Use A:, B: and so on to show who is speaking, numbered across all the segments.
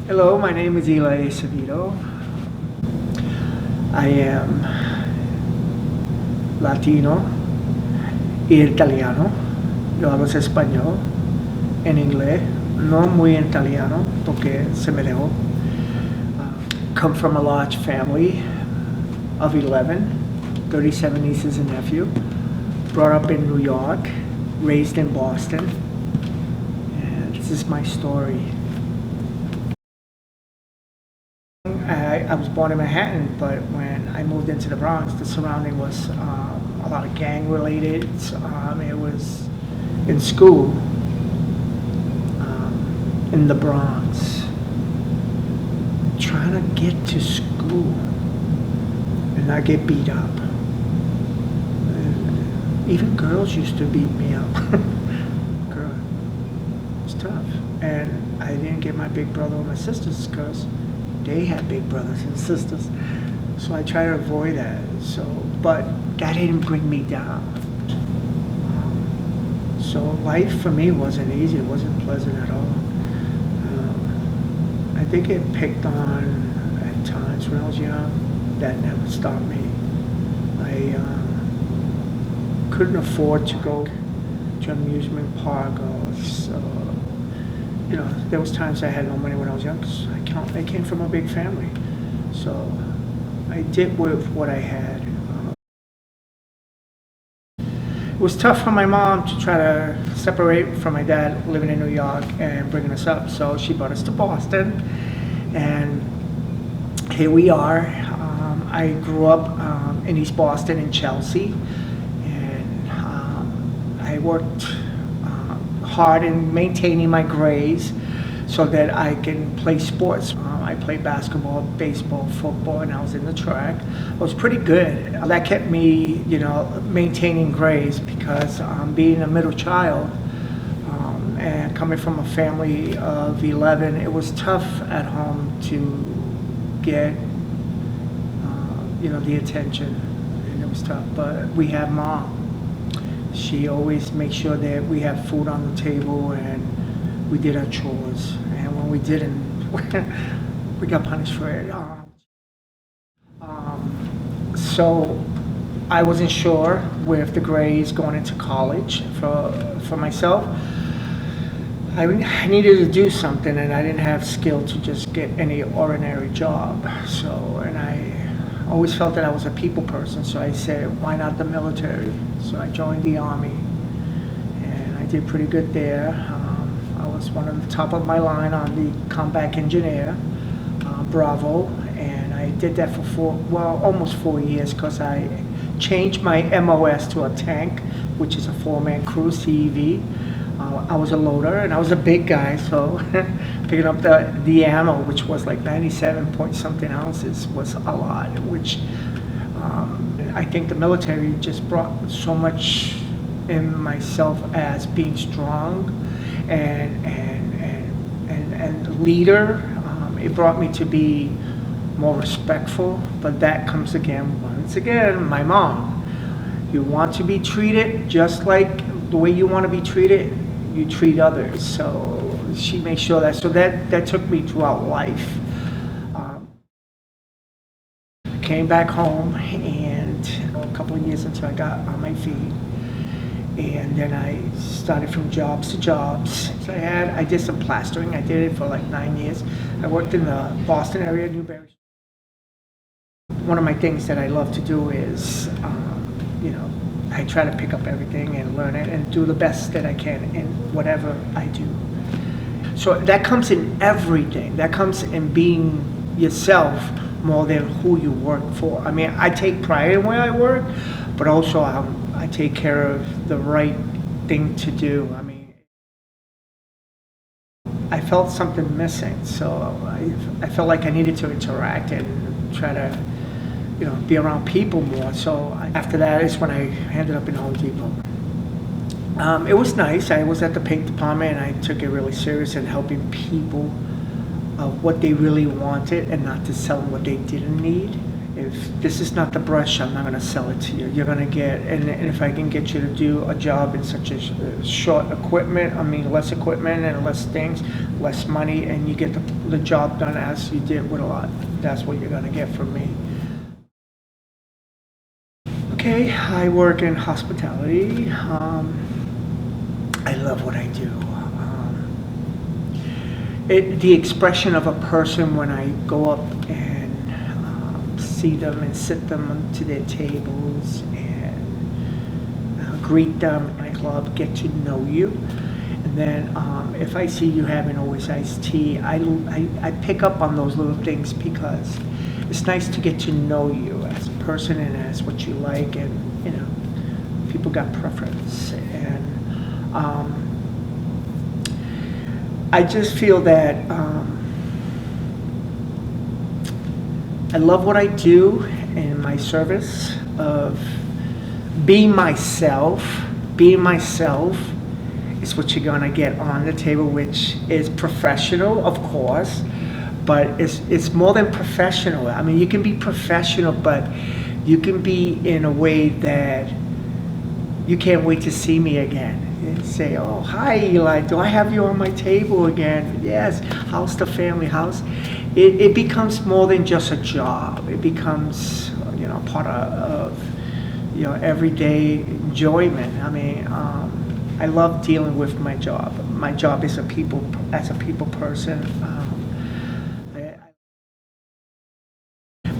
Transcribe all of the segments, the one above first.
A: Hello, my name is Eli Acevedo. I am Latino y italiano. Yo hablo español en inglés, no muy en italiano porque se me dejó. Come from a large family of 11, 37 nieces and nephews. Brought up in New York, raised in Boston, and this is my story. I was born in Manhattan, but when I moved into the Bronx, the surrounding was a lot of gang related. It was in school in the Bronx, trying to get to school and not get beat up. And even girls used to beat me up. Girl, it was tough. And I didn't get my big brother or my sisters because they had big brothers and sisters, so I try to avoid that. But that didn't bring me down. So life for me wasn't easy. It wasn't pleasant at all. I think it picked on at times when I was young. That never stopped me. I couldn't afford to go to an amusement park there was times I had no money when I was young because I came from a big family. So I did with what I had. It was tough for my mom to try to separate from my dad living in New York and bringing us up. So she brought us to Boston, and here we are. I grew up in East Boston in Chelsea, and I worked hard in maintaining my grades so that I can play sports. I played basketball, baseball, football, and I was in the track. I was pretty good. That kept me, maintaining grades because being a middle child and coming from a family of 11, it was tough at home to get, the attention, and it was tough. But we had mom. She always makes sure that we have food on the table and we did our chores. And when we didn't, we got punished for it. So I wasn't sure with the grades going into college for myself. I needed to do something, and I didn't have skill to just get any ordinary job. And I always felt that I was a people person, so I said, why not the military? So I joined the Army, and I did pretty good there. I was one of the top of my line on the combat engineer, Bravo, and I did that for almost 4 years because I changed my MOS to a tank, which is a four-man cruise TEV. I was a loader, and I was a big guy, so picking up the ammo, which was like 97 point something ounces, was a lot, which I think the military just brought so much in myself as being strong and leader. It brought me to be more respectful, but that comes once again, my mom. You want to be treated just like the way you want to be treated, you treat others. So she makes sure that took me throughout life. Came back home, and a couple of years until I got on my feet, and then I started from jobs to jobs. So I did some plastering. I did it for like 9 years. I worked in the Boston area, Newbury. One of my things that I love to do is, I try to pick up everything and learn it and do the best that I can in whatever I do. So that comes in everything. That comes in being yourself more than who you work for. I mean, I take pride in where I work, but also I take care of the right thing to do. I mean, I felt something missing, so I felt like I needed to interact and try to be around people more. So after that is when I ended up in Home Depot. It was nice. I was at the paint department, and I took it really serious in helping people of what they really wanted and not to sell them what they didn't need. if this is not the brush, I'm not going to sell it to you. You're going to get, and if I can get you to do a job in such a short equipment, I mean less equipment and less things, less money, and you get the job done as you did with a lot, that's what you're going to get from me. Okay, I work in hospitality. I love what I do. The expression of a person when I go up and see them and sit them to their tables and greet them in my club, get to know you. And then if I see you having always iced tea, I pick up on those little things because it's nice to get to know you as a person and as what you like, and people got preference. And I just feel that I love what I do in my service of being myself. Being myself is what you're gonna get on the table, which is professional, of course, but it's more than professional. I mean, you can be professional, but you can be in a way that you can't wait to see me again. And say, oh, hi, Eli, do I have you on my table again? Yes, how's the family, how's... It becomes more than just a job. It becomes, part of everyday enjoyment. I mean, I love dealing with my job. My job is as a people person.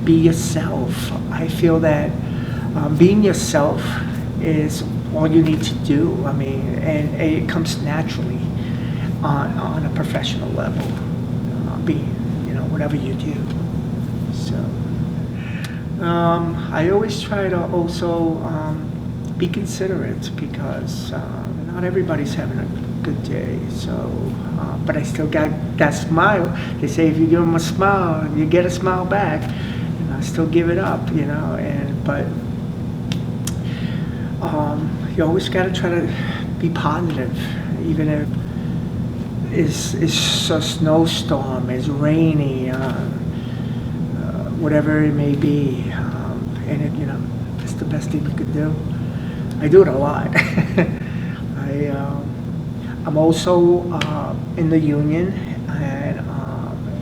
A: Be yourself. I feel that being yourself is all you need to do. I mean, and it comes naturally on a professional level. Whatever you do. So I always try to also be considerate because not everybody's having a good day. So, but I still got that smile. They say if you give them a smile, you get a smile back. And I still give it up, but you always got to try to be positive, even if it's a snowstorm, it's rainy, whatever it may be, and it's the best thing you could do. I do it a lot. I'm also in the union, and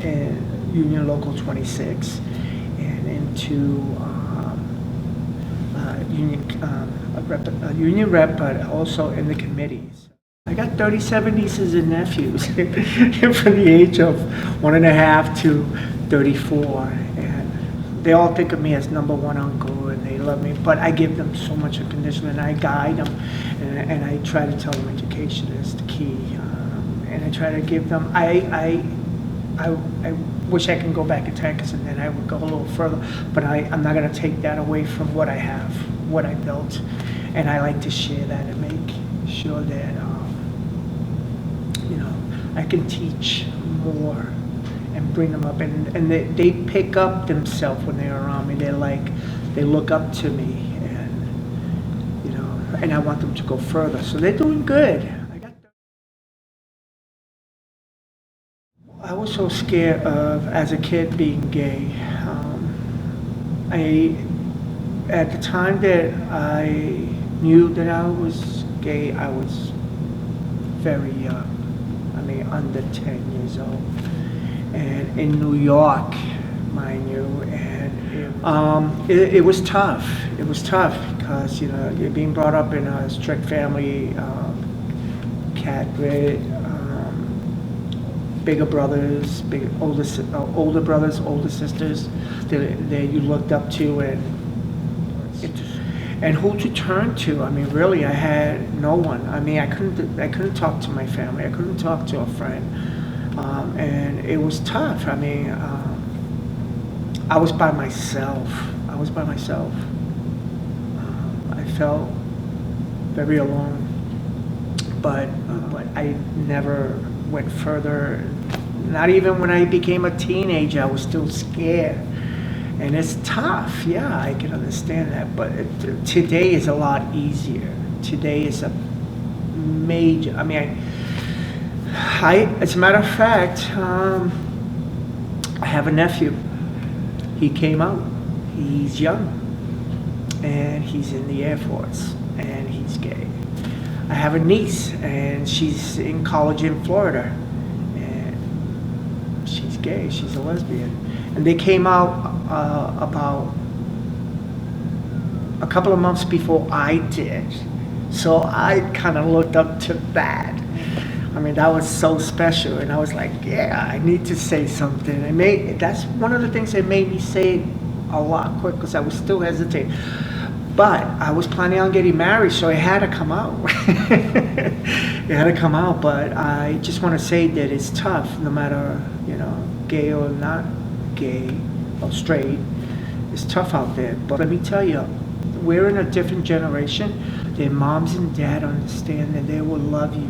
A: in Union Local 26, and into union rep, but also in the committees. I got 37 nieces and nephews from the age of 1.5 to 34, and they all think of me as number one uncle, and they love me. But I give them so much unconditional, and I guide them, and I try to tell them education is the key, and I try to give them. I wish I can go back in time, because then I would go a little further. But I'm not going to take that away from what I have, what I built, and I like to share that and make sure that. I can teach more and bring them up, and they pick up themselves when they're around me. They look up to me, and I want them to go further. So they're doing good. I was so scared of, as a kid, being gay. At the time that I knew that I was gay, I was very young. Under 10 years old, and in New York, mind you, and it was tough. It was tough because you're being brought up in a strict family, cat-rid, bigger brothers, older brothers, older sisters that you looked up to, and who to turn to. I mean, really, I had no one. I mean, I couldn't talk to my family. I couldn't talk to a friend, and it was tough. I mean, I was by myself. I felt very alone, but I never went further. Not even when I became a teenager, I was still scared. And it's tough, yeah, I can understand that, but today is a lot easier. Today is a major, as a matter of fact, I have a nephew. He came out. He's young, and he's in the Air Force, and he's gay. I have a niece, and she's in college in Florida, and she's gay. She's a lesbian, and they came out about a couple of months before I did. So I kind of looked up to that. I mean, that was so special, and I was like, yeah, I need to say something. That's one of the things that made me say it a lot quicker, because I was still hesitating. But I was planning on getting married, so it had to come out. It had to come out, but I just want to say that it's tough, no matter, gay or not gay or straight. It's tough out there. But let me tell you, we're in a different generation. Their moms and dad understand that they will love you.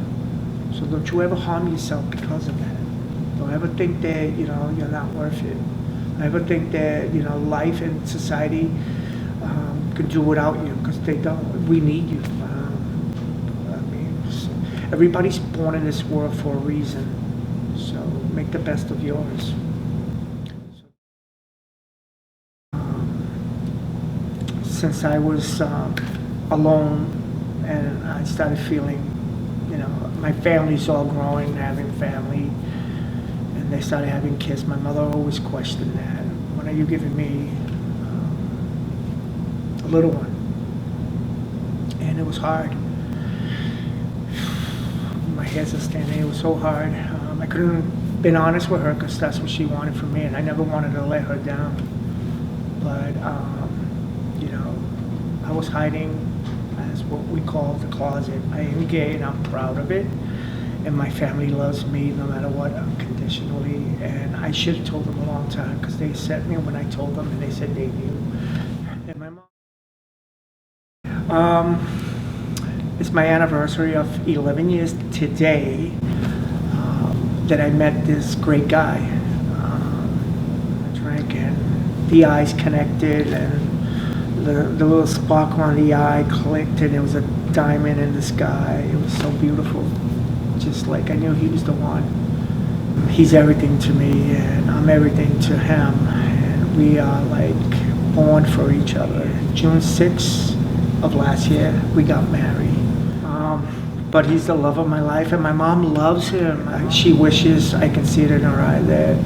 A: So don't you ever harm yourself because of that. Don't ever think that, you're not worth it. Don't ever think that, life and society could do without you, because they don't. We need you. Everybody's born in this world for a reason. So make the best of yours. Since I was alone, and I started feeling, my family's all growing, having family, and they started having kids. My mother always questioned that. When are you giving me a little one? And it was hard. My hairs are standing. It was so hard. I couldn't have been honest with her, because that's what she wanted from me, and I never wanted to let her down. But I was hiding as what we call the closet. I am gay, and I'm proud of it. And my family loves me no matter what, unconditionally. And I should have told them a long time, because they accept me when I told them, and they said they knew. And my mom. It's my anniversary of 11 years today that I met this great guy. I drank, and the eyes connected, and the little sparkle on the eye clicked, and there was a diamond in the sky. It was so beautiful. Just like I knew he was the one. He's everything to me, and I'm everything to him. And we are like born for each other. June 6th of last year, we got married. But he's the love of my life, and my mom loves him. She wishes I can see it in her eye that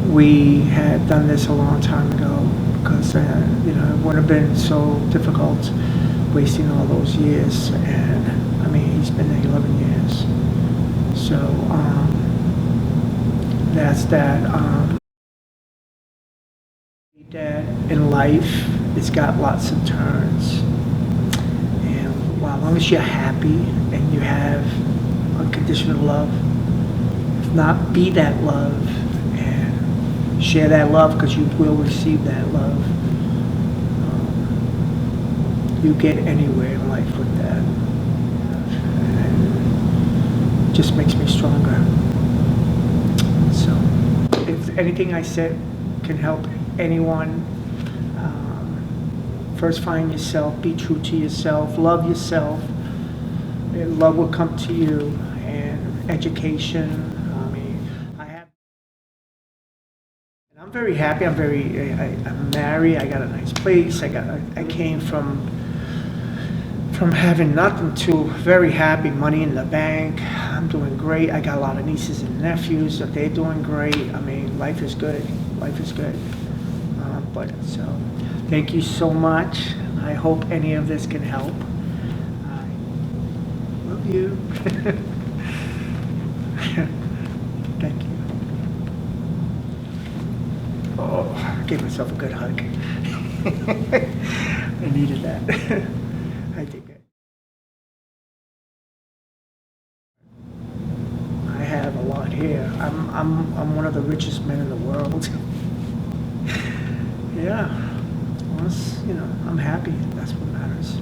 A: we had done this a long time ago, because it would have been so difficult wasting all those years. And I mean, he's been there 11 years. So that's that. That in life, it's got lots of turns. As long as you're happy and you have unconditional love, if not, be that love and share that love, because you will receive that love. You get anywhere in life with that. And it just makes me stronger. So if anything I said can help anyone, first find yourself, be true to yourself, love yourself, and love will come to you. And education, I'm very happy. I'm married. I got a nice place. I came from having nothing to very happy, money in the bank. I'm doing great. I got a lot of nieces and nephews, so they're doing great. I mean, life is good. Life is good. So thank you so much. I hope any of this can help. I love you. Thank you. Oh, I gave myself a good hug. I needed that. I think I have a lot here. I'm one of the richest men in the world. Yeah. I'm happy. That's what matters.